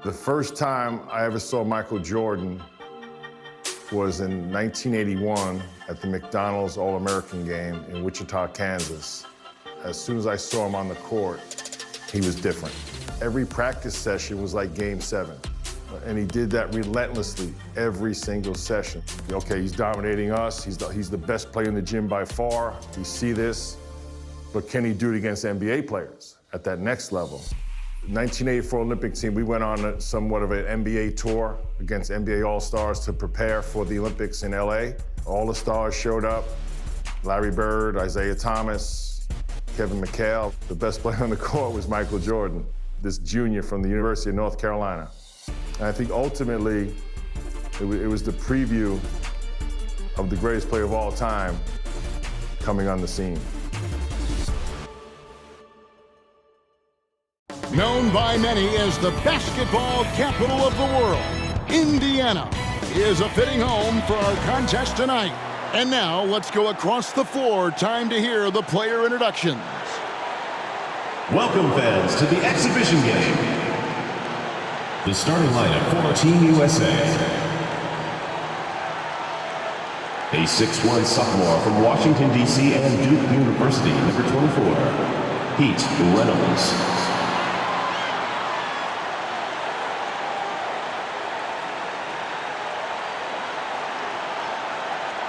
The first time I ever saw Michael Jordan was in 1981 at the McDonald's All-American game in Wichita, Kansas. As soon as I saw him on the court, he was different. Every practice session was like Game 7. And he did that relentlessly every single session. Okay, he's dominating us. He's the best player in the gym by far. We see this. But can he do it against NBA players at that next level? 1984 Olympic team, we went on somewhat of an NBA tour against NBA All-Stars to prepare for the Olympics in LA. All the stars showed up. Larry Bird, Isaiah Thomas, Kevin McHale. The best player on the court was Michael Jordan, this junior from the University of North Carolina. And I think ultimately, it was the preview of the greatest player of all time coming on the scene. Known by many as the basketball capital of the world, Indiana is a fitting home for our contest tonight. And now let's go across the floor. Time to hear the player introductions. Welcome, fans, to the exhibition game. The starting lineup for Team USA. A 6'1" sophomore from Washington, D.C. and Duke University, number 24, Pete Reynolds.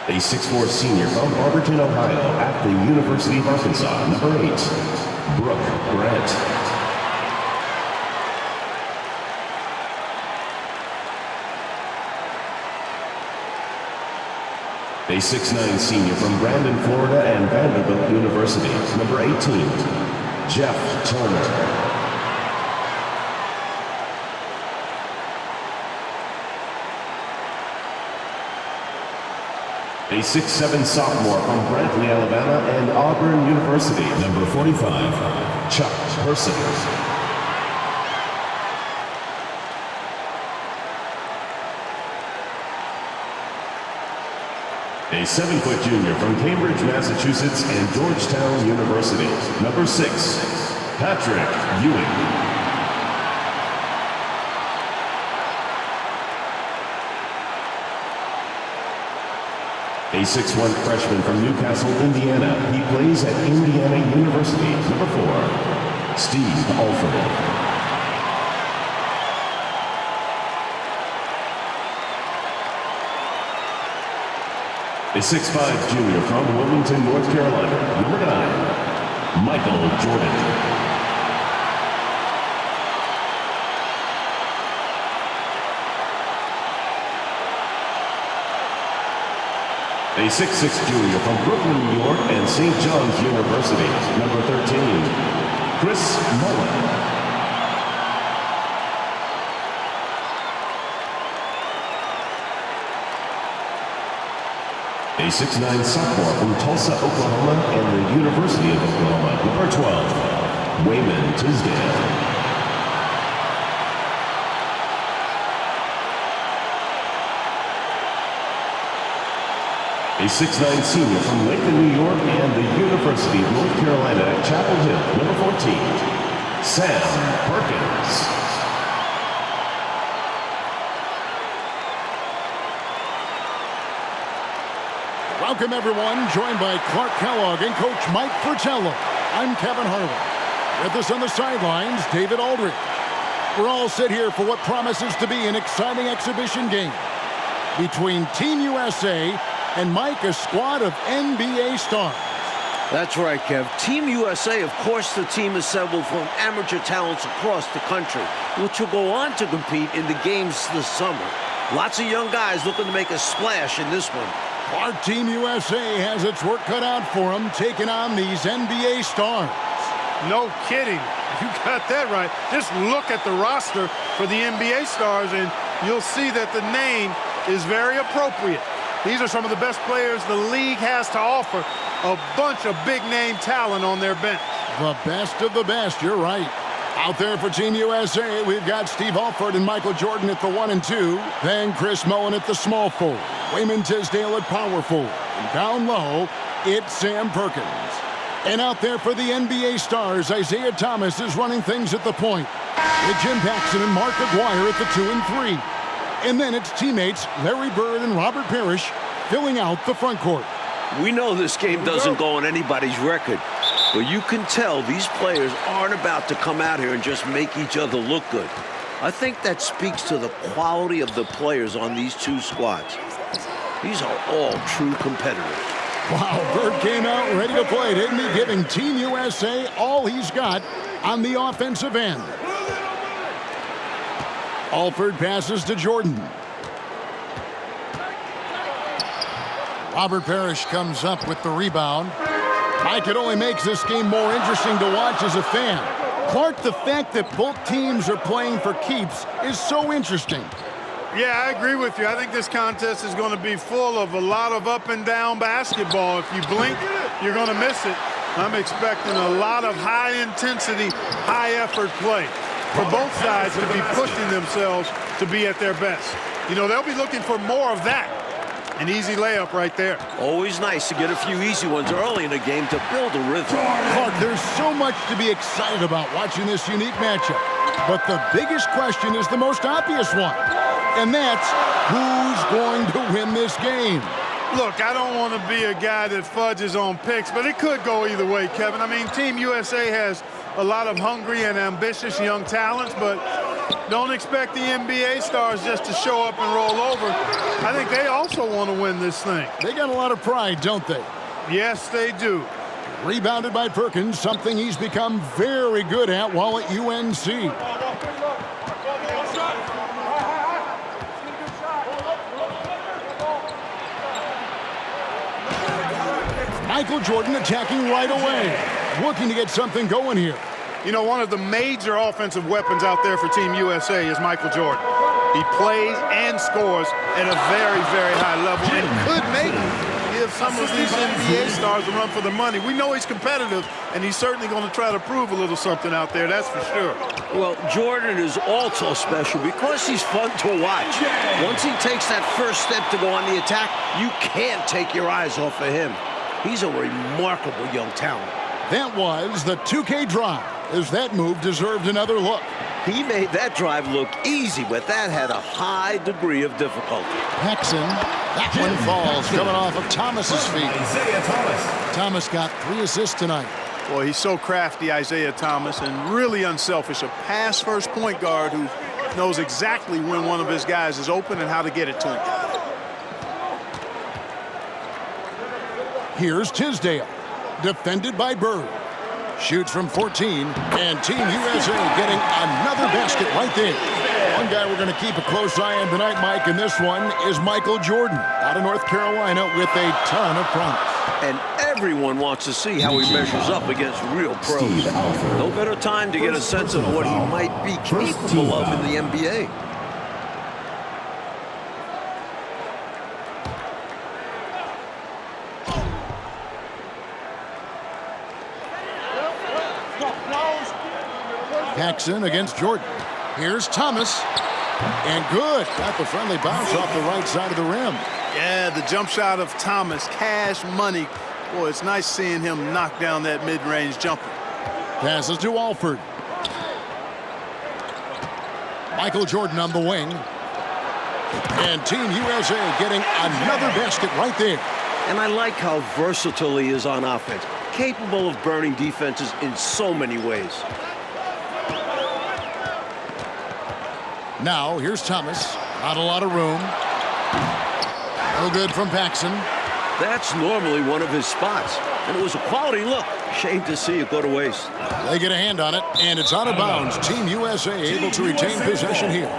A 6'4" senior from Barberton, Ohio, at the University of Arkansas, number 8, Brooke Grant. A 6'9" senior from Brandon, Florida, and Vanderbilt University, number 18, Jeff Turner. A 6'7" sophomore from Brantley, Alabama, and Auburn University, number 45, Chuck Person. A 7-foot junior from Cambridge, Massachusetts, and Georgetown University, number 6, Patrick Ewing. A 6'1" freshman from Newcastle, Indiana. He plays at Indiana University. Number 4, Steve Alford. A 6'5" junior from Wilmington, North Carolina. Number 9, Michael Jordan. A 6'6" junior from Brooklyn, New York, and St. John's University, number 13, Chris Mullen. A 6'9" sophomore from Tulsa, Oklahoma, and the University of Oklahoma, number 12, Wayman Tisdale. A 6'9" senior from Lakeland, New York, and the University of North Carolina at Chapel Hill, number 14, Sam Perkins. Welcome, everyone. Joined by Clark Kellogg and Coach Mike Fratello. I'm Kevin Harlan. With us on the sidelines, David Aldridge. We're all set here for what promises to be an exciting exhibition game between Team USA and Mike, a squad of NBA stars. That's right, Kev. Team USA, of course, the team assembled from amateur talents across the country, which will go on to compete in the games this summer. Lots of young guys looking to make a splash in this one. Our Team USA has its work cut out for them, taking on these NBA stars. No kidding. You got that right. Just look at the roster for the NBA stars, and you'll see that the name is very appropriate. These are some of the best players the league has to offer. A bunch of big-name talent on their bench. The best of the best, you're right. Out there for Team USA, we've got Steve Alford and Michael Jordan at the 1 and 2. Then Chris Mullen at the small forward. Wayman Tisdale at power forward. And down low, it's Sam Perkins. And out there for the NBA stars, Isaiah Thomas is running things at the point. with Jim Paxson and Mark Aguirre at the 2 and 3. And then it's teammates Larry Bird and Robert Parrish filling out the front court. We know this game doesn't go on anybody's record, but you can tell these players aren't about to come out here and just make each other look good. I think that speaks to the quality of the players on these two squads. These are all true competitors. Wow, Bird came out ready to play, didn't he? Giving Team USA all he's got on the offensive end. Alford passes to Jordan. Robert Parrish comes up with the rebound. Mike, it only makes this game more interesting to watch as a fan. Clark, the fact that both teams are playing for keeps is so interesting. Yeah, I agree with you. I think this contest is going to be full of a lot of up and down basketball. If you blink, you're going to miss it. I'm expecting a lot of high-intensity, high-effort play for both sides to be pushing themselves to be at their best. You know, they'll be looking for more of that. An easy layup right there. Always nice to get a few easy ones early in the game to build a rhythm. Clark, there's so much to be excited about watching this unique matchup. But the biggest question is the most obvious one. And that's who's going to win this game? Look, I don't want to be a guy that fudges on picks, but it could go either way, Kevin. I mean, Team USA has a lot of hungry and ambitious young talents, but don't expect the NBA stars just to show up and roll over. I think they also want to win this thing. They got a lot of pride, don't they? Yes, they do. Rebounded by Perkins, something he's become very good at while at UNC. Michael Jordan attacking right away, looking to get something going here. You know, one of the major offensive weapons out there for Team USA is Michael Jordan. He plays and scores at a very, very high level and could maybe give some of these NBA stars a run for the money. We know he's competitive, and he's certainly going to try to prove a little something out there, that's for sure. Well, Jordan is also special because he's fun to watch. Once he takes that first step to go on the attack, you can't take your eyes off of him. He's a remarkable young talent. That was the 2K drive, as that move deserved another look. He made that drive look easy, but that had a high degree of difficulty. Paxson, that one falls, coming off of Thomas's feet. Thomas got 3 assists tonight. Boy, he's so crafty, Isaiah Thomas, and really unselfish. A pass-first point guard who knows exactly when one of his guys is open and how to get it to him. Here's Tisdale, defended by Bird. Shoots from 14, and Team USA getting another basket right there. One guy we're going to keep a close eye on tonight, Mike, and this one is Michael Jordan out of North Carolina with a ton of promise. And everyone wants to see how he measures up against real pros. No better time to get a sense of what he might be capable of in the NBA. Paxson against Jordan. Here's Thomas. And good. Got the friendly bounce off the right side of the rim. Yeah, the jump shot of Thomas, cash money. Boy, it's nice seeing him knock down that mid-range jumper. Passes to Alford. Michael Jordan on the wing. And Team USA getting another basket right there. And I like how versatile he is on offense. Capable of burning defenses in so many ways. Now, here's Thomas. Not a lot of room. No good from Paxson. That's normally one of his spots. And it was a quality look. Shame to see it go to waste. They get a hand on it, and it's out of bounds. Team USA able to retain possession here.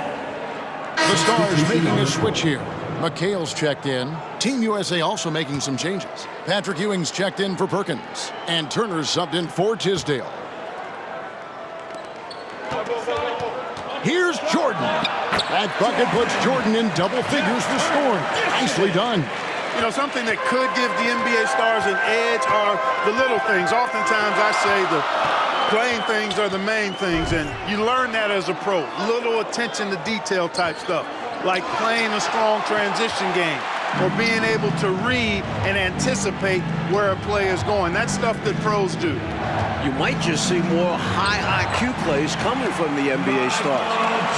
The Stars making a switch here. McHale's checked in. Team USA also making some changes. Patrick Ewing's checked in for Perkins. And Turner's subbed in for Tisdale. Here's Jordan. That bucket puts Jordan in double figures for scoring. Nicely done. You know, something that could give the NBA stars an edge are the little things. Oftentimes I say the playing things are the main things, and you learn that as a pro. Little attention to detail type stuff, like playing a strong transition game or being able to read and anticipate where a play is going. That's stuff that pros do. you might just see more high IQ plays coming from the NBA stars.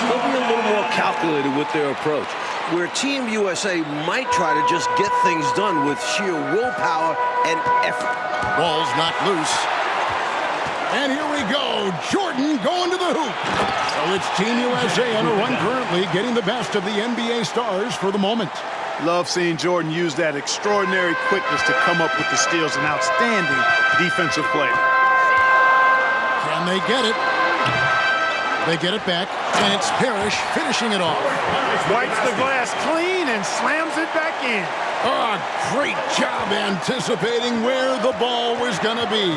They'll be a little more calculated with their approach, where Team USA might try to just get things done with sheer willpower and effort. Ball's knocked loose. And here we go. Jordan going to the hoop. So it's Team USA on a run currently, getting the best of the NBA stars for the moment. Love seeing Jordan use that extraordinary quickness to come up with the steals. An outstanding defensive player. Can they get it? They get it back, and it's Parrish finishing it off. Wipes the glass clean and slams it back in. Oh, great job anticipating where the ball was going to be.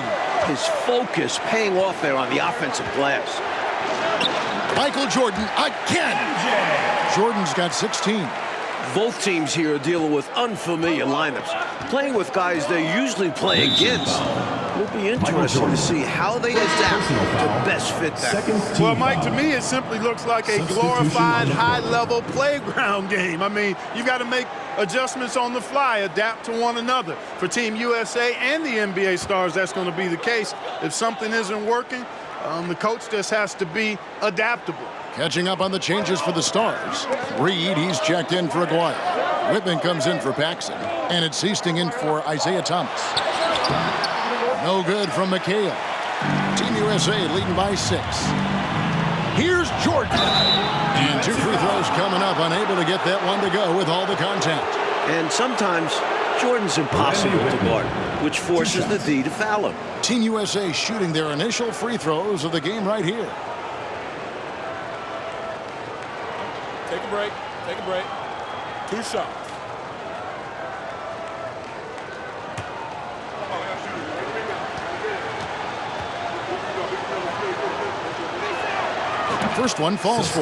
His focus paying off there on the offensive glass. Michael Jordan again. Jordan's got 16. Both teams here are dealing with unfamiliar lineups, playing with guys they usually play against. It'll be interesting to see how they adapt to best fit that. Well, Mike, to me, it simply looks like a glorified high-level playground game. I mean, you've got to make adjustments on the fly, adapt to one another. For Team USA and the NBA stars, that's going to be the case. If something isn't working, the coach just has to be adaptable. Catching up on the changes for the Stars. Reed, he's checked in for Aguirre. Whitman comes in for Paxson. And it's Seasting in for Isaiah Thomas. No good from McHale. Team USA leading by 6. Here's Jordan. And 2 free throws coming up, unable to get that one to go with all the contact. And sometimes Jordan's impossible to guard, which forces the D to foul him. Team USA shooting their initial free throws of the game right here. Take a break. Take a break. 2 shots. First one falls for.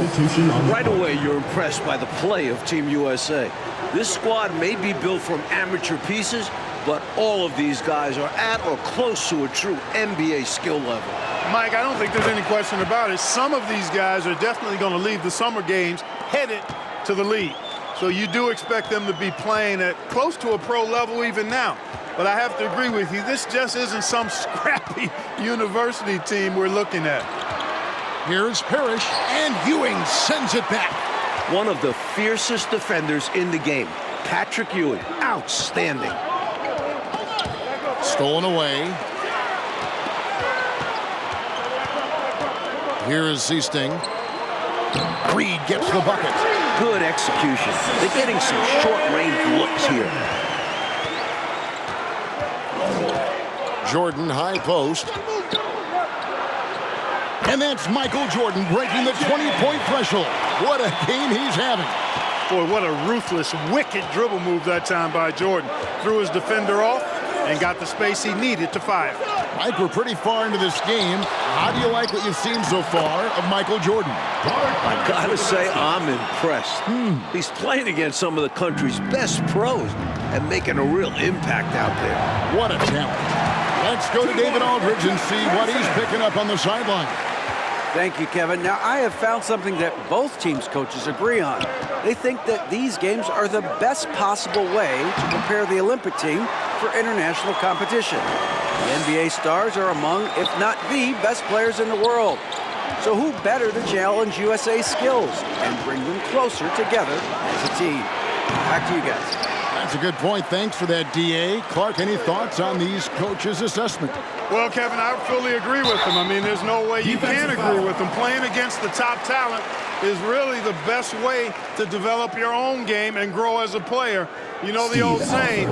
Right away, you're impressed by the play of Team USA. This squad may be built from amateur pieces, but all of these guys are at or close to a true NBA skill level. Mike, I don't think there's any question about it. Some of these guys are definitely going to leave the summer games headed to the league. So you do expect them to be playing at close to a pro level even now. But I have to agree with you, this just isn't some scrappy university team we're looking at. Here's Parrish, and Ewing sends it back. One of the fiercest defenders in the game, Patrick Ewing. Outstanding. Stolen away. Here is Seasting. Reed gets the bucket. Good execution. They're getting some short-range looks here. Jordan, high post. And that's Michael Jordan breaking the 20-point threshold. What a game he's having. Boy, what a ruthless, wicked dribble move that time by Jordan. Threw his defender off and got the space he needed to fire. Mike, we're pretty far into this game. How do you like what you've seen so far of Michael Jordan? I gotta say, I'm impressed. He's playing against some of the country's best pros and making a real impact out there. What a talent. Let's go to David Aldridge and see what he's picking up on the sideline. Thank you, Kevin. Now, I have found something that both teams' coaches agree on. They think that these games are the best possible way to prepare the Olympic team for international competition. The NBA stars are among, if not the, best players in the world. So who better to challenge USA's skills and bring them closer together as a team? Back to you guys. That's a good point. Thanks for that, D.A. Clark, any thoughts on these coaches' assessment? Well, Kevin, I fully agree with them. I mean, there's no way you can agree with them. Playing against the top talent is really the best way to develop your own game and grow as a player. You know the old saying,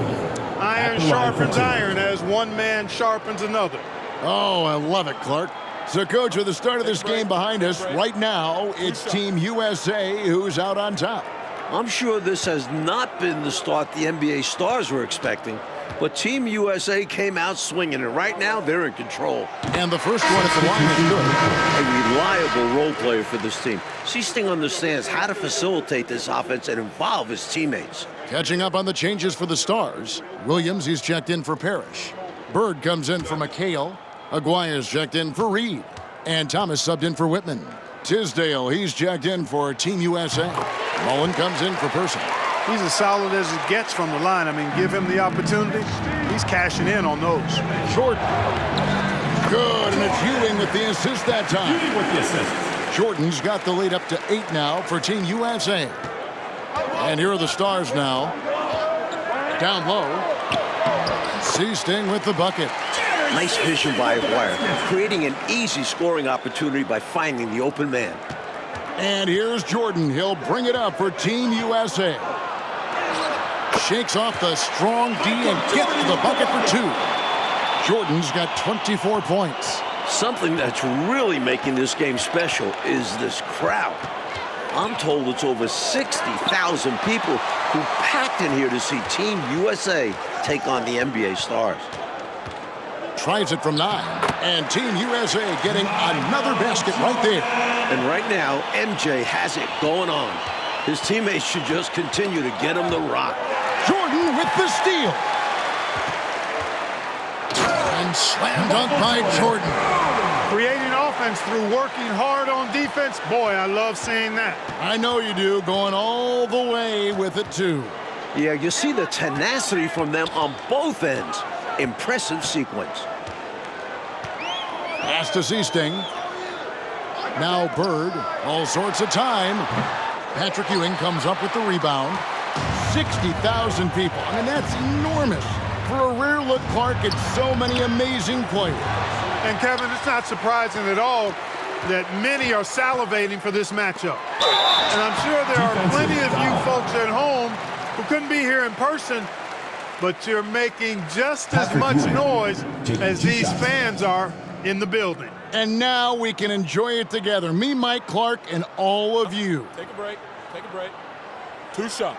iron sharpens iron as one man sharpens another. Oh, I love it, Clark. So, Coach, with the start of this game behind us, right now, it's Team USA who's out on top. I'm sure this has not been the start the NBA stars were expecting, but Team USA came out swinging, and right now they're in control. And the first one at the line is good. A reliable role player for this team. Seasting understands how to facilitate this offense and involve his teammates. Catching up on the changes for the Stars. Williams, he's checked in for Parrish. Bird comes in for McHale. Aguirre's checked in for Reed. And Thomas subbed in for Whitman. Tisdale, he's checked in for Team USA. Mullen comes in for Person. He's as solid as it gets from the line. I mean, give him the opportunity. He's cashing in on those. Jordan. Good, and it's Ewing with the assist that time. Ewing with the assist. Jordan's got the lead up to 8 now for Team USA. And here are the Stars now. Down low. Seasting with the bucket. Nice vision by Aguirre, creating an easy scoring opportunity by finding the open man. And here's Jordan. He'll bring it up for Team USA. Shakes off the strong D and gets to the bucket for 2. Jordan's got 24 points. Something that's really making this game special is this crowd. I'm told it's over 60,000 people who packed in here to see Team USA take on the NBA Stars. Tries it from 9. And Team USA getting another basket right there. And right now, MJ has it going on. His teammates should just continue to get him the rock. Jordan with the steal. And slam dunk by Jordan. Creating offense through working hard on defense. Boy, I love seeing that. I know you do. Going all the way with it, too. Yeah, you see the tenacity from them on both ends. Impressive sequence. Pass to Seasting. Now Bird. All sorts of time. Patrick Ewing comes up with the rebound. 60,000 people. I mean, that's enormous. For a rare look, Clark, it's so many amazing players. And Kevin, it's not surprising at all that many are salivating for this matchup. And I'm sure there are plenty of you folks at home who couldn't be here in person, but you're making just as much noise as these fans are in the building. And now we can enjoy it together. Me, Mike Clark, and all of you. Take a break. Take a break. 2 shots.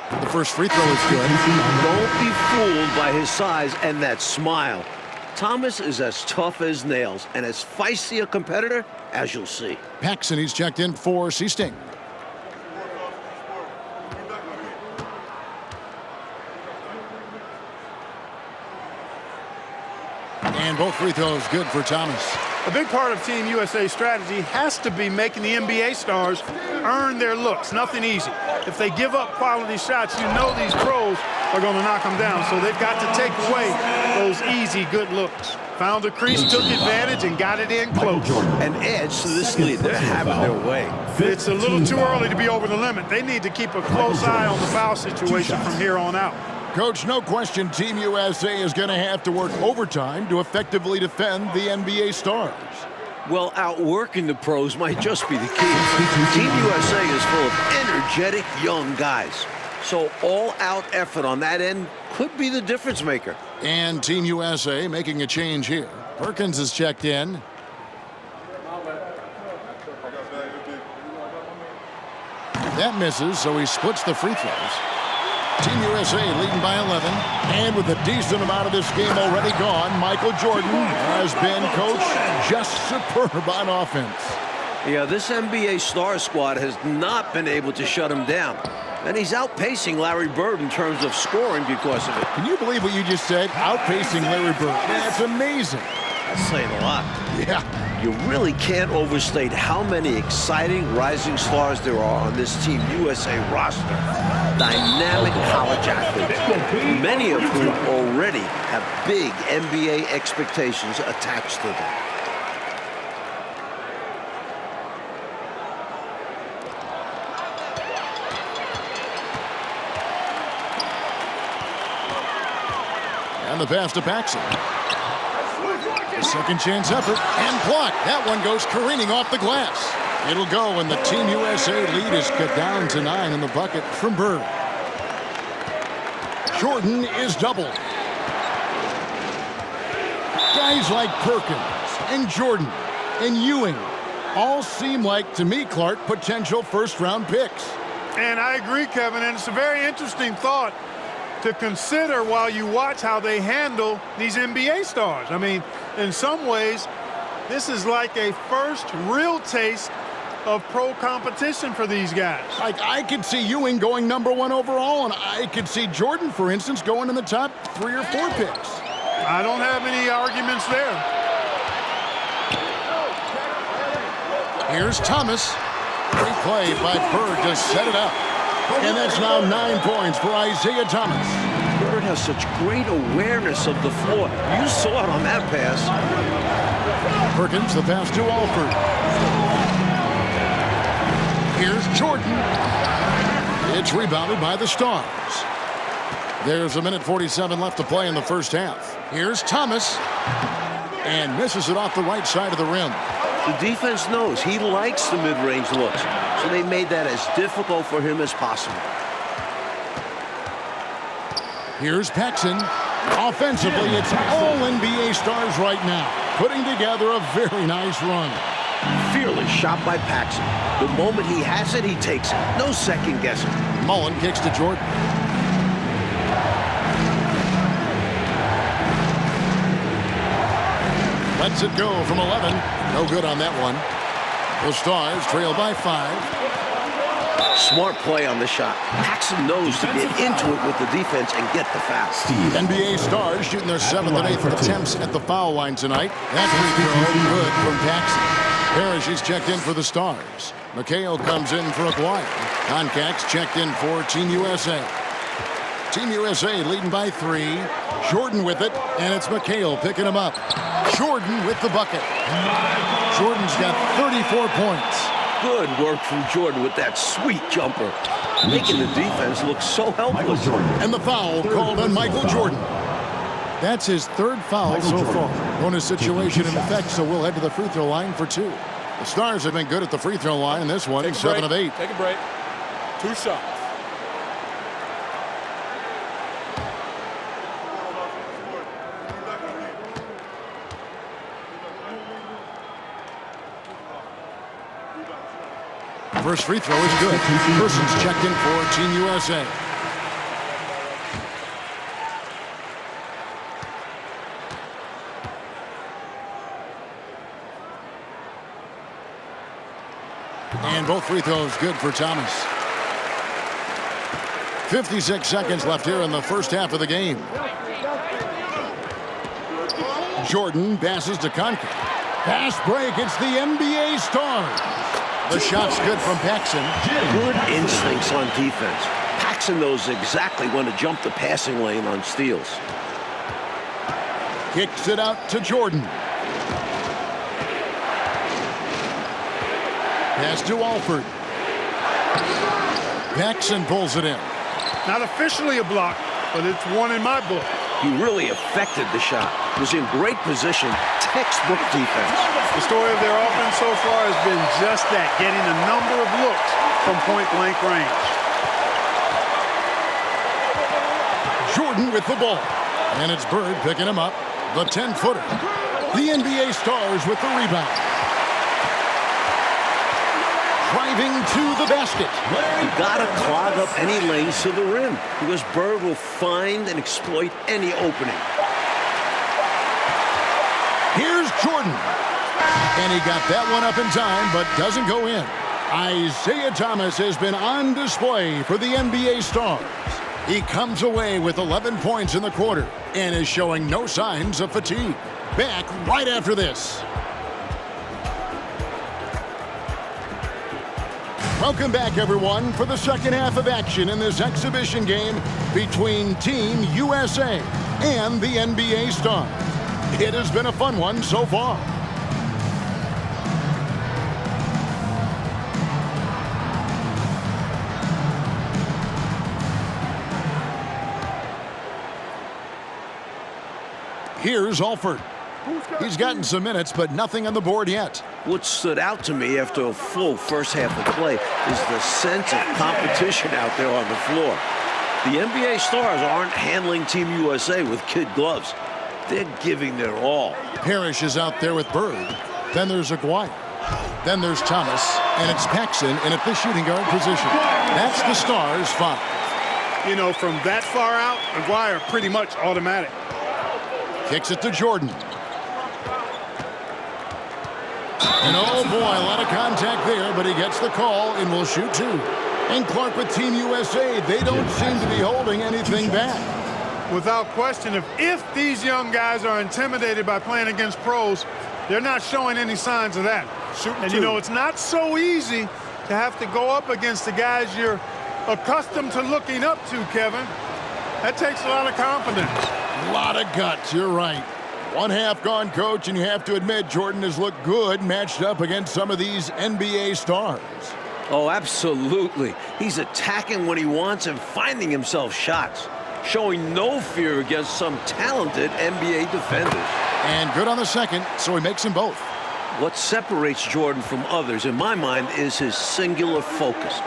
The first free throw is good. Don't be fooled by his size and that smile. Thomas is as tough as nails and as feisty a competitor as you'll see. Paxson, he's checked in for Seasting. And both free throws good for Thomas. A big part of Team USA's strategy has to be making the NBA stars earn their looks. Nothing easy. If they give up quality shots, you know these pros are going to knock them down. So they've got to take away those easy, good looks. Found the crease, took advantage, and got it in close. And edge to this lead. They're having their way. It's a little too early to be over the limit. They need to keep a close eye on the foul situation from here on out. Coach, no question Team USA is going to have to work overtime to effectively defend the NBA Stars. Well, outworking the pros might just be the key. Team USA is full of energetic young guys. So all-out effort on that end could be the difference maker. And Team USA making a change here. Perkins is checked in. That misses, so he splits the free throws. Team USA leading by 11. And with a decent amount of this game already gone, Michael Jordan has been, Coach, just superb on offense. Yeah, this NBA star squad has not been able to shut him down. And he's outpacing Larry Bird in terms of scoring because of it. Can you believe what you just said? Outpacing Larry Bird. That's amazing. That's saying a lot. Yeah. You really can't overstate how many exciting rising stars there are on this Team USA roster. Dynamic college athletes, many of whom already have big NBA expectations attached to them. And the pass to Paxson. Second chance effort and blocked. That one goes careening off the glass. It'll go, and the Team USA lead is cut down to 9 in the bucket from Bird. Jordan is doubled. Guys like Perkins and Jordan and Ewing all seem like, to me, Clark, potential first-round picks. And I agree, Kevin, and it's a very interesting thought to consider while you watch how they handle these NBA stars. I mean, in some ways, this is like a first real taste of pro competition for these guys. Like, I could see Ewing going #1 overall, and I could see Jordan, for instance, going in the top 3 or 4 picks. I don't have any arguments there. Here's Thomas. Great play by Bird to set it up. And that's now 9 points for Isaiah Thomas. Bird has such great awareness of the floor. You saw it on that pass. Perkins, the pass to Alford. Here's Jordan. It's rebounded by the Stars. There's 1:47 left to play in the first half. Here's Thomas. And misses it off the right side of the rim. The defense knows he likes the mid-range looks, so they made that as difficult for him as possible. Here's Paxson. Offensively, it's all NBA stars right now, putting together a very nice run. Fearless shot by Paxson. The moment he has it, he takes it. No second guessing. Mullen kicks to Jordan. Lets it go from 11. No good on that one. The Stars trail by 5. Smart play on the shot. Paxson knows to get into it with the defense and get the foul. NBA Stars shooting their 7th and 8th attempts at the foul line tonight. That free throw good from Paxson. Parrish is checked in for the Stars. McHale comes in for Aguirre. Concax checked in for Team USA. Team USA leading by 3. Jordan with it, and it's McHale picking him up. Jordan with the bucket. Jordan's got 34 points. Good work from Jordan with that sweet jumper, making the defense look so helpless. And the foul called on Michael Jordan. That's his 3rd foul so far. Bonus situation in effect, so we'll head to the free throw line for 2. The Stars have been good at the free throw line in this one, 7 of 8. Take a break. 2 shots. First free throw is good. Person's checked in for Team USA. And both free throws good for Thomas. 56 seconds left here in the first half of the game. Jordan passes to Conca. Fast break. It's the NBA Stars. The shot's good from Paxson. Good instincts on defense. Paxson knows exactly when to jump the passing lane on steals. Kicks it out to Jordan. Pass to Alford. Paxson pulls it in. Not officially a block, but it's one in my book. He really affected the shot. Was in great position. Textbook defense. The story of their offense so far has been just that, getting a number of looks from point-blank range. Jordan with the ball. And it's Bird picking him up. The 10-footer. The NBA Stars with the rebound. Driving to the basket. You gotta clog up any lanes to the rim because Bird will find and exploit any opening. Here's Jordan. And he got that one up in time, but doesn't go in. Isaiah Thomas has been on display for the NBA Stars. He comes away with 11 points in the quarter and is showing no signs of fatigue. Back right after this. Welcome back, everyone, for the second half of action in this exhibition game between Team USA and the NBA Stars. It has been a fun one so far. Here's Alford. He's gotten some minutes, but nothing on the board yet. What stood out to me after a full first half of play is the sense of competition out there on the floor. The NBA Stars aren't handling Team USA with kid gloves. They're giving their all. Parrish is out there with Bird. Then there's Aguirre. Then there's Thomas, and it's Paxson in at the shooting guard position. That's the Stars' 5. You know, from that far out, Aguirre pretty much automatic. Kicks it to Jordan. And oh boy, a lot of contact there, but he gets the call and will shoot 2. And Clark with Team USA, they don't seem to be holding anything back. Without question, if these young guys are intimidated by playing against pros, they're not showing any signs of that. And you know, it's not so easy to have to go up against the guys you're accustomed to looking up to, Kevin. That takes a lot of confidence. A lot of guts, you're right. One half gone, Coach, and you have to admit Jordan has looked good matched up against some of these NBA stars. Oh, absolutely. He's attacking when he wants and finding himself shots, showing no fear against some talented NBA defenders. And good on the second, so he makes them both. What separates Jordan from others, in my mind, is his singular focus.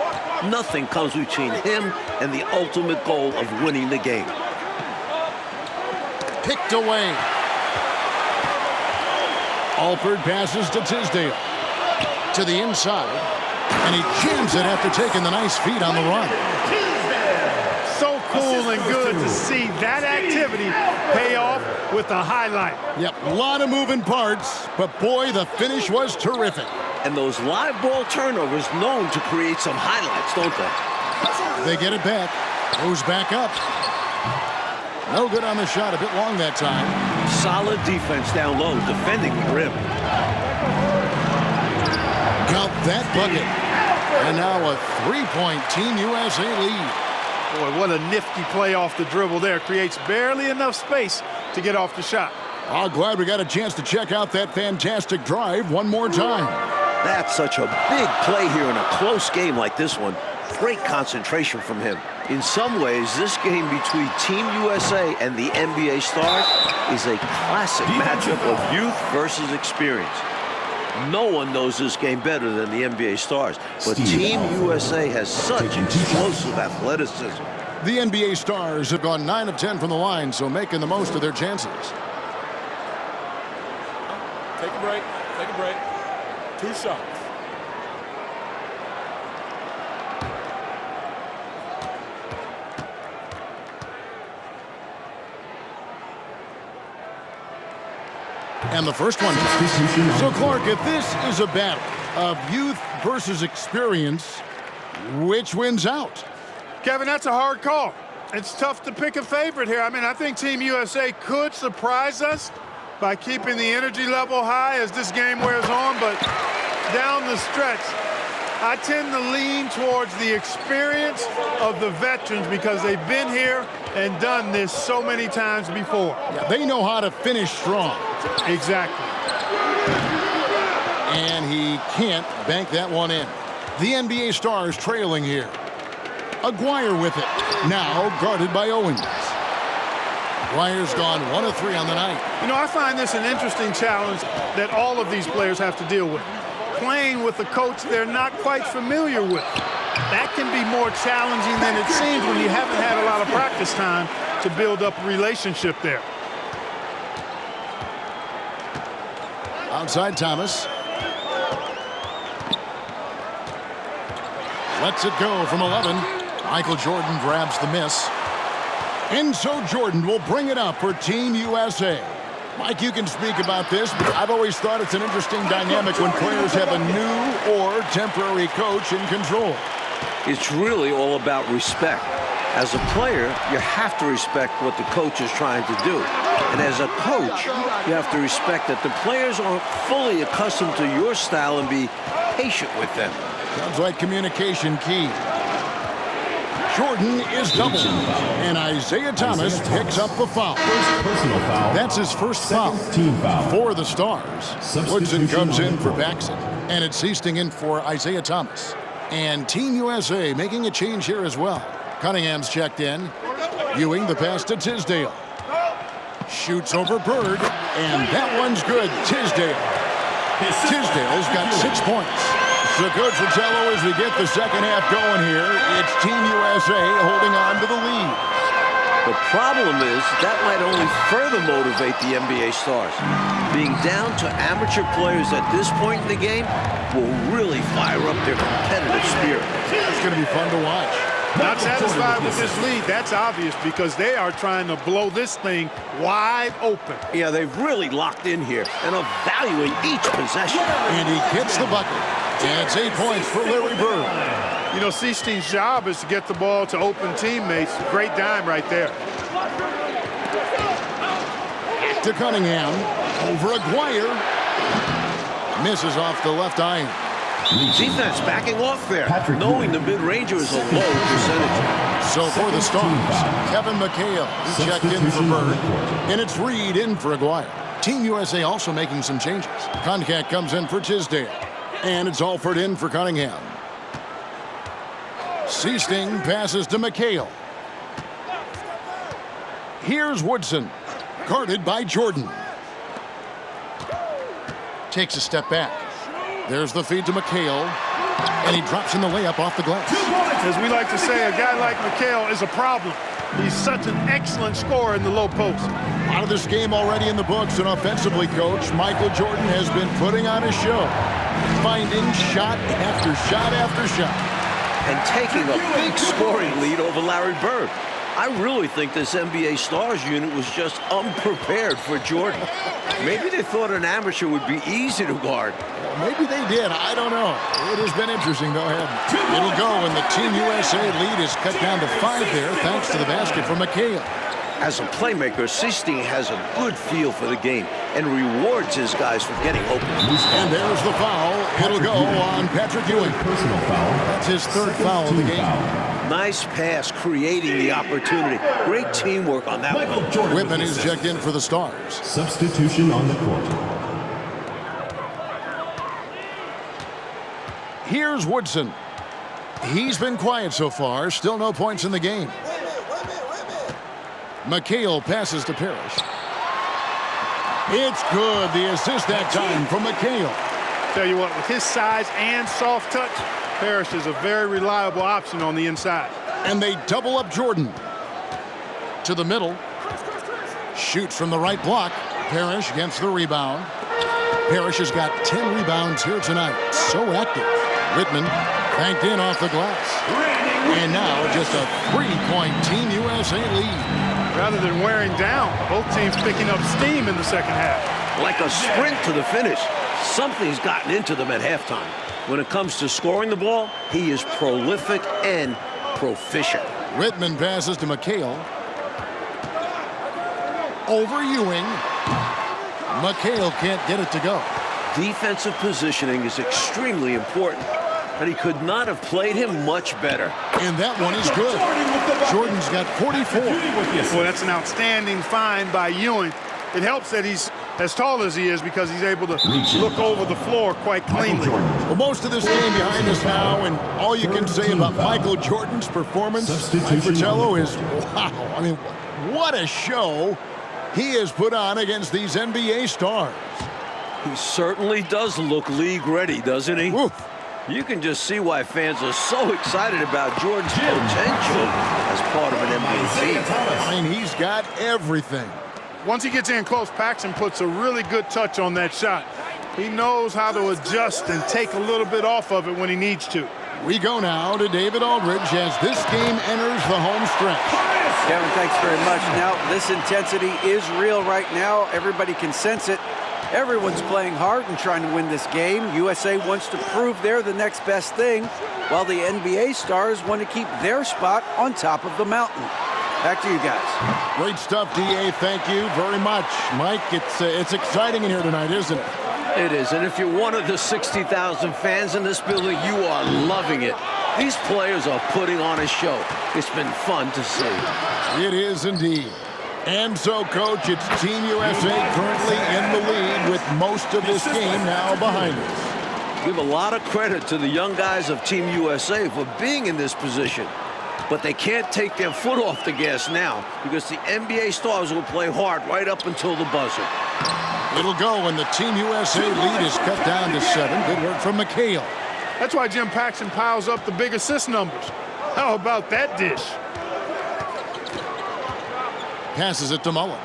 Nothing comes between him and the ultimate goal of winning the game. Picked away. Alford passes to Tisdale. To the inside. And he jams it after taking the nice feed on the run. So cool and good to see that activity pay off with a highlight. Yep, a lot of moving parts, but boy, the finish was terrific. And those live ball turnovers known to create some highlights, don't they? They get it back. Goes back up. No good on the shot. A bit long that time. Solid defense down low, defending the rim. Count that bucket. And now a three-point Team USA lead. Boy, what a nifty play off the dribble there. Creates barely enough space to get off the shot. Oh, glad we got a chance to check out that fantastic drive one more time. That's such a big play here in a close game like this one. Great concentration from him. In some ways, this game between Team USA and the NBA stars is a classic matchup of youth versus experience. No one knows this game better than the NBA stars, but Team USA has such explosive athleticism. The NBA stars have gone 9 of 10 from the line, so making the most of their chances. Take a break. Take a break. 2 shots. And the first one. So, Clark, if this is a battle of youth versus experience, which wins out? Kevin, that's a hard call. It's tough to pick a favorite here. I mean, I think Team USA could surprise us by keeping the energy level high as this game wears on, but down the stretch, I tend to lean towards the experience of the veterans because they've been here and done this so many times before. Yeah, they know how to finish strong. Exactly. And he can't bank that one in. The NBA stars trailing here. Aguirre with it. Now guarded by Owens. Aguirre's gone 1 of 3 on the night. You know, I find this an interesting challenge that all of these players have to deal with. Playing with a coach they're not quite familiar with. That can be more challenging than it seems when you haven't had a lot of practice time to build up a relationship there. Outside Thomas. Lets it go from 11. Michael Jordan grabs the miss. And so Jordan will bring it up for Team USA. Mike, you can speak about this, but I've always thought it's an interesting dynamic when players have a new or temporary coach in control. It's really all about respect. As a player, you have to respect what the coach is trying to do. And as a coach, you have to respect that the players aren't fully accustomed to your style and be patient with them. Sounds like communication key. Jordan is doubled, and Isaiah Thomas picks up the foul. Personal foul. That's his first foul. Team foul. For the Stars. Woodson comes in for Paxson, and it's Easting in for Isaiah Thomas. And Team USA making a change here as well. Cunningham's checked in. Ewing the pass to Tisdale. Shoots over Bird, and that one's good. Tisdale. Tisdale's got 6 points. So, Coach Fratello, as we get the second half going here, it's Team USA holding on to the lead. The problem is that might only further motivate the NBA stars. Being down to amateur players at this point in the game will really fire up their competitive spirit. It's going to be fun to watch. Not satisfied with this lead, that's obvious, because they are trying to blow this thing wide open. Yeah, they've really locked in here and are valuing each possession. And he gets the bucket. And it's 8 points for Larry Bird. You know, Seastein's job is to get the ball to open teammates. Great dime right there. To Cunningham. Over Aguirre. Misses off the left iron. Defense backing off there, knowing the mid-ranger is a low percentage. So for the Stars, Kevin McHale, he checked in for Bird, and it's Reed in for Aguirre. Team USA also making some changes. Concat comes in for Tisdale, and it's Alford in for Cunningham. Seasting passes to McHale. Here's Woodson, guarded by Jordan. Takes a step back. There's the feed to McHale, and he drops in the layup off the glass. As we like to say, a guy like McHale is a problem. He's such an excellent scorer in the low post. Out of this game already in the books, and offensively, Coach, Michael Jordan has been putting on a show, finding shot after shot after shot. And taking a big scoring lead over Larry Bird. I really think this NBA Stars unit was just unprepared for Jordan. Maybe they thought an amateur would be easy to guard. Maybe they did. I don't know. It has been interesting, though, hasn't it? It'll go, and the Team USA lead is cut down to 5 there, thanks to the basket from McHale. As a playmaker, Sistine has a good feel for the game and rewards his guys for getting open. And there's the foul. It'll go on Patrick Ewing. Personal foul. That's his third foul of the game. Nice pass, creating the opportunity. Great teamwork on that one. Whitman is checked in for the Stars. Substitution on the court. Here's Woodson. He's been quiet so far. Still no points in the game. McHale passes to Parrish. It's good. The assist that time from McHale. Tell you what, with his size and soft touch, Parrish is a very reliable option on the inside. And they double up Jordan. To the middle. Shoots from the right block. Parrish gets the rebound. Parrish has got 10 rebounds here tonight. So active. Whitman banked in off the glass. And now just a 3-point Team USA lead. Rather than wearing down, both teams picking up steam in the second half. Like a sprint to the finish. Something's gotten into them at halftime. When it comes to scoring the ball, he is prolific and proficient. Whitman passes to McHale. Over Ewing. McHale can't get it to go. Defensive positioning is extremely important, but he could not have played him much better. And that one is good. Jordan's got 44. Well, that's an outstanding find by Ewing. It helps that he's as tall as he is because he's able to look over the floor quite cleanly. Well, most of this game behind us now, and all you can say about Michael Jordan's performance, Mike Fratello, is wow. I mean, what a show he has put on against these NBA stars. He certainly does look league ready, doesn't he? Oof. You can just see why fans are so excited about Jordan's potential as part of an NBA team. I mean, he's got everything. Once he gets in close, Paxson puts a really good touch on that shot. He knows how to adjust and take a little bit off of it when he needs to. We go now to David Aldridge as this game enters the home stretch. Kevin, thanks very much. Now, this intensity is real right now. Everybody can sense it. Everyone's playing hard and trying to win this game. USA wants to prove they're the next best thing, while the NBA stars want to keep their spot on top of the mountain. Back to you guys. Great stuff, DA. Thank you very much. Mike, it's exciting in here tonight, isn't it? It is, and if you're one of the 60,000 fans in this building, you are loving it. These players are putting on a show. It's been fun to see. It is indeed. And so, Coach, it's Team USA currently in the lead with most of this game now behind us. Give a lot of credit to the young guys of Team USA for being in this position. But they can't take their foot off the gas now because the NBA stars will play hard right up until the buzzer. It'll go, and the Team USA lead is cut down to 7. Good work from McHale. That's why Jim Paxson piles up the big assist numbers. How about that dish? Passes it to Mullen.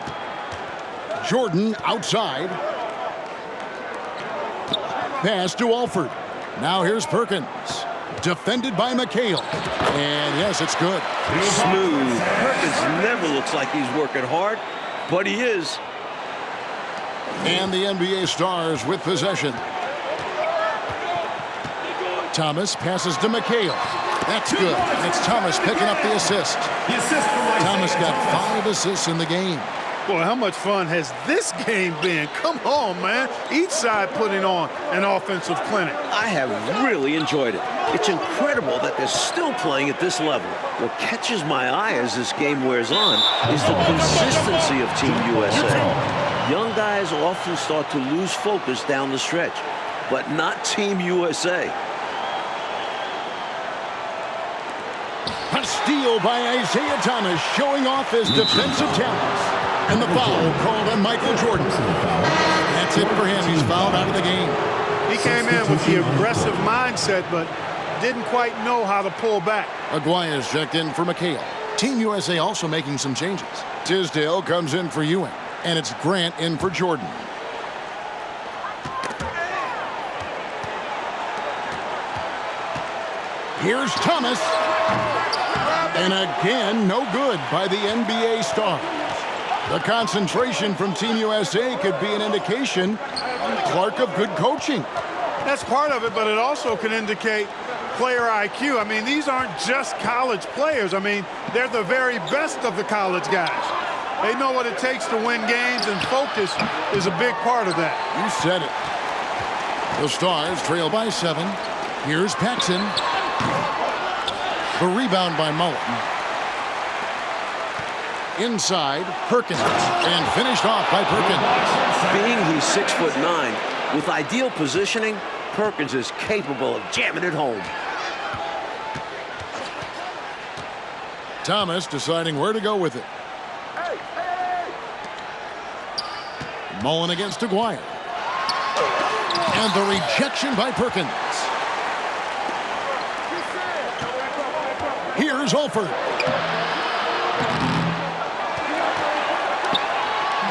Jordan outside. Pass to Alford. Now here's Perkins. Defended by McHale. And yes, it's good. Smooth. Perkins never looks like he's working hard, but he is. And the NBA stars with possession. Thomas passes to McHale. That's good. It's Thomas picking up the assist. Thomas got 5 assists in the game. Boy, how much fun has this game been? Come on, man. Each side putting on an offensive clinic. I have really enjoyed it. It's incredible that they're still playing at this level. What catches my eye as this game wears on is the consistency of Team USA. Young guys often start to lose focus down the stretch, but not Team USA. A steal by Isaiah Thomas, showing off his defensive talents. And the foul called on Michael Jordan. That's it for him. He's fouled out of the game. He came in with the aggressive mindset, but didn't quite know how to pull back. Aguaya's checked in for McHale. Team USA also making some changes. Tisdale comes in for Ewing, and it's Grant in for Jordan. Here's Thomas. And again, no good by the NBA stars. The concentration from Team USA could be an indication, Clark, of good coaching. That's part of it, but it also can indicate player IQ. I mean, these aren't just college players. I mean, they're the very best of the college guys. They know what it takes to win games, and focus is a big part of that. You said it. The Stars trail by 7. Here's Paxson. The rebound by Mullen. Inside, Perkins, and finished off by Perkins. Being he's 6'9", with ideal positioning, Perkins is capable of jamming it home. Thomas deciding where to go with it. Mullen against Aguaya. And the rejection by Perkins. Here's Olford.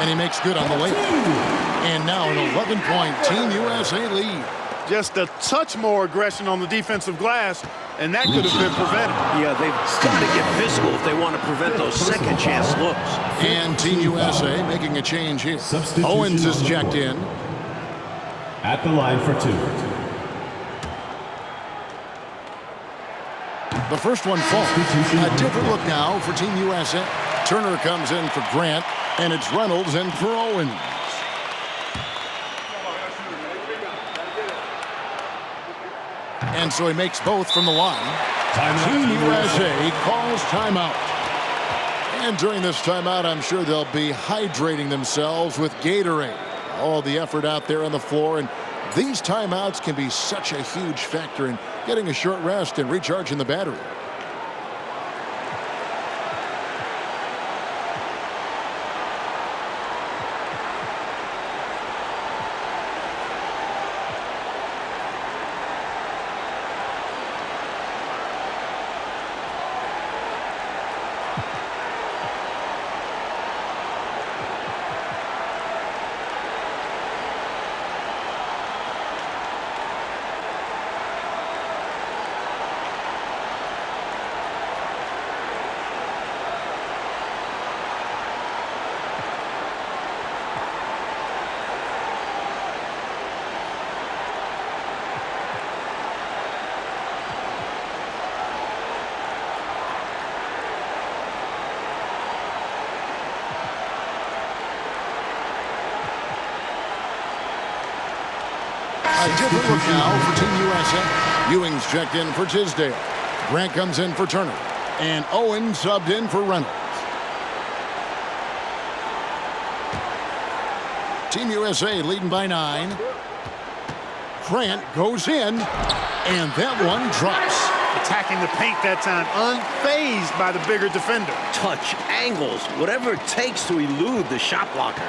And he makes good on the way. And now an 11-point Team USA lead. Just a touch more aggression on the defensive glass, and that could have been prevented. Yeah, they've got to get physical if they want to prevent those second chance looks. And Team USA making a change here. Owens is checked in. At the line for 2. The first one falls. A different look now for Team USA. Turner comes in for Grant, and it's Reynolds in for Owens. And so he makes both from the line. Team USA calls timeout. And during this timeout, I'm sure they'll be hydrating themselves with Gatorade. All the effort out there on the floor, and these timeouts can be such a huge factor in getting a short rest and recharging the battery. A different look now for Team USA. Ewing's checked in for Tisdale. Grant comes in for Turner. And Owen subbed in for Reynolds. Team USA leading by 9. Grant goes in, and that one drops. Attacking the paint that time, unfazed by the bigger defender. Touch, angles, whatever it takes to elude the shot blocker.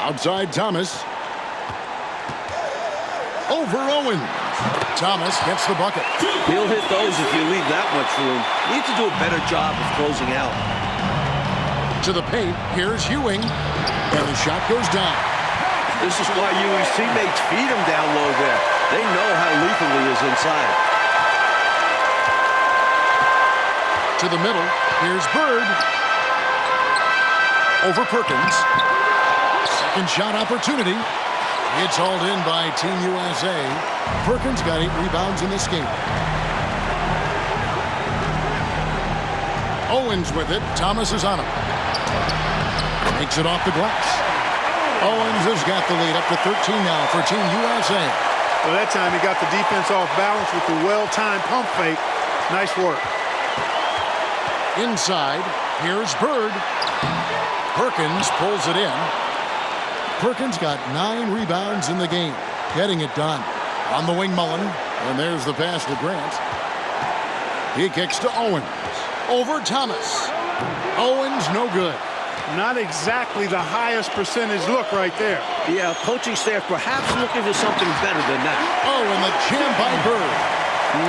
Outside Thomas. Over Owens. Thomas gets the bucket. He'll hit those if you leave that much room. You need to do a better job of closing out. To the paint, here's Ewing. And the shot goes down. This is why Ewing's teammates feed him down low there. They know how lethal he is inside. To the middle, here's Bird. Over Perkins. Second shot opportunity. It's hauled in by Team USA. Perkins got 8 rebounds in this game. Owens with it. Thomas is on him. Makes it off the glass. Owens has got the lead up to 13 now for Team USA. Well, that time he got the defense off balance with the well-timed pump fake. Nice work. Inside, here's Bird. Perkins pulls it in. Perkins got 9 rebounds in the game, getting it done. On the wing, Mullen, and there's the pass to Grant. He kicks to Owens. Over Thomas. Owens, no good. Not exactly the highest percentage look right there. Yeah, coaching staff perhaps looking for something better than that. Oh, and the jam by Bird.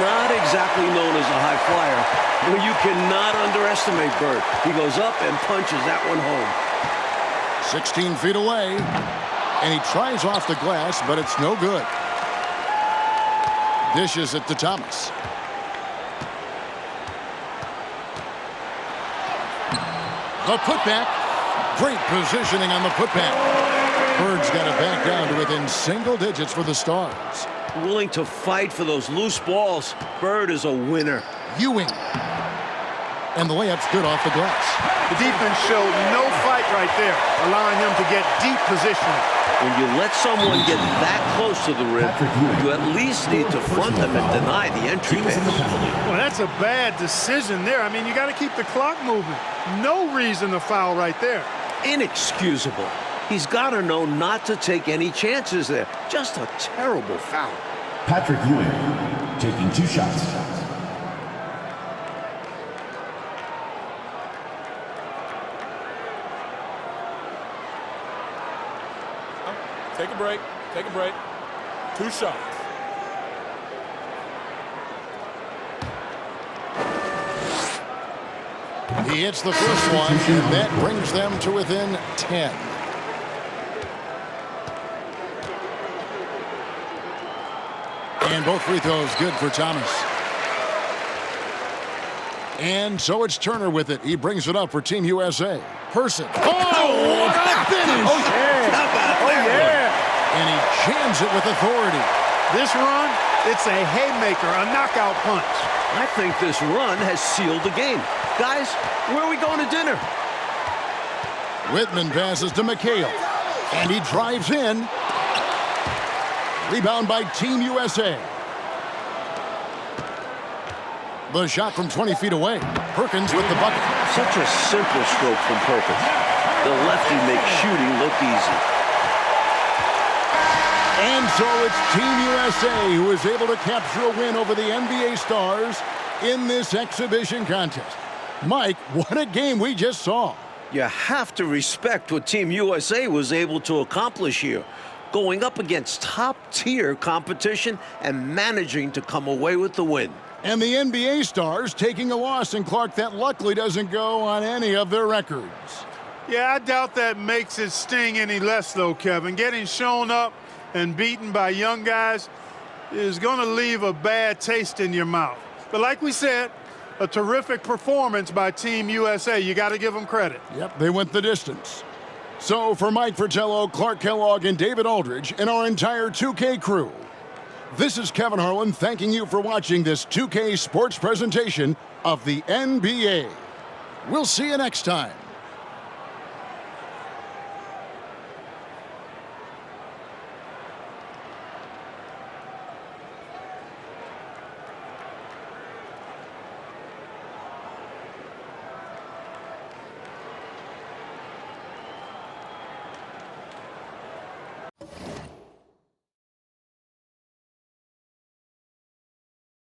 Not exactly known as a high flyer, but you cannot underestimate Bird. He goes up and punches that one home. 16 feet away, and he tries off the glass, but it's no good. Dishes it to Thomas. The putback. Great positioning on the putback. Bird's got it back down to within single digits for the Stars. Willing to fight for those loose balls. Bird is a winner. Ewing. And the layup's good off the glass. The defense showed no fight right there, allowing him to get deep position. When you let someone get that close to the rim, you at least need to front them and deny the entry pass. Well, that's a bad decision there. I mean, you got to keep the clock moving. No reason to foul right there. Inexcusable. He's got to know not to take any chances there. Just a terrible foul. Patrick Ewing taking 2 shots. Take a break. Take a break. 2 shots. He hits the first one, and that brings them to within 10. And both free throws good for Thomas. And so it's Turner with it. He brings it up for Team USA. Person. Oh, what a finish! Oh, yeah. And he jams it with authority. This run, it's a haymaker, a knockout punch. I think this run has sealed the game. Guys, where are we going to dinner? Whitman passes to McHale. And he drives in. Rebound by Team USA. The shot from 20 feet away. Perkins with the bucket. Such a simple stroke from Perkins. The lefty makes shooting look easy. And so it's Team USA who is able to capture a win over the NBA Stars in this exhibition contest. Mike, what a game we just saw. You have to respect what Team USA was able to accomplish here. Going up against top-tier competition and managing to come away with the win. And the NBA Stars taking a loss in Clark that luckily doesn't go on any of their records. Yeah, I doubt that makes it sting any less, though, Kevin. Getting shown up and beaten by young guys is going to leave a bad taste in your mouth. But like we said, a terrific performance by Team USA. You got to give them credit. Yep, they went the distance. So for Mike Fratello, Clark Kellogg, and David Aldridge, and our entire 2K crew, this is Kevin Harlan thanking you for watching this 2K sports presentation of the NBA. We'll see you next time.